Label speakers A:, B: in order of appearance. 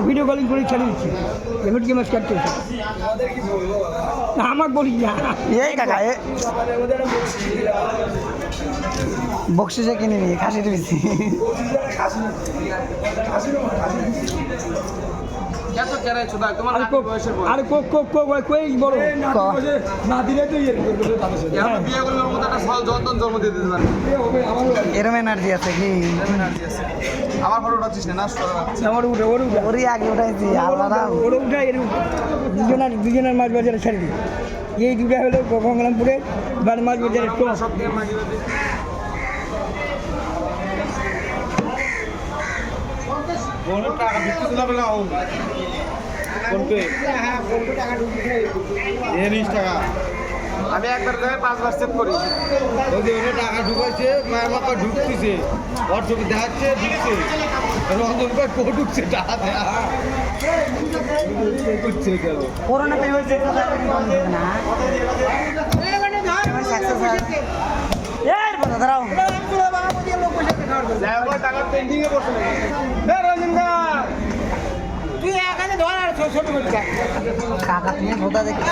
A: video calling করে চালিয়ে দিচ্ছি পেমেন্ট কি মাছ কাটতে আমাকে বলি না এই কাকা বক্সিসে কিনে নিয়ে খাসি দিয়েছি আরে কোক কোক কোক কই বড় না দিলে তো জন্ম দিয়ে দিতে পারে এরম এনার্জি আছে কি আমার ফটো উঠাচ্ছিস না আমার উঠে ওরই আগে উঠাইছি আলাদা ওরা উঠাই দুজনের মাছ বাজারে ছেড়ে দিই এই দুটা হলো গঙ্গলামপুরে বাড়ি মাছ বাজারে সব দিয়ে মাছ টাকা বিক্রি দিলাম না ফোনপে টাকা আমি একবার দেবে 5 বার চেক করি যদি ওটা টাকা ঢুকাইছে মায়ের বাবা ঢুকতেছে ওর ছবি দেখাচ্ছে ঢুকছে ঢুকছে টাকা করোনা পেমেন্ট দাঁড়াও টাকা পেন্ডিংয়ে বসে তুই এখানে ধর আর ছোট করে কাকা তুমি ভোটা দেখি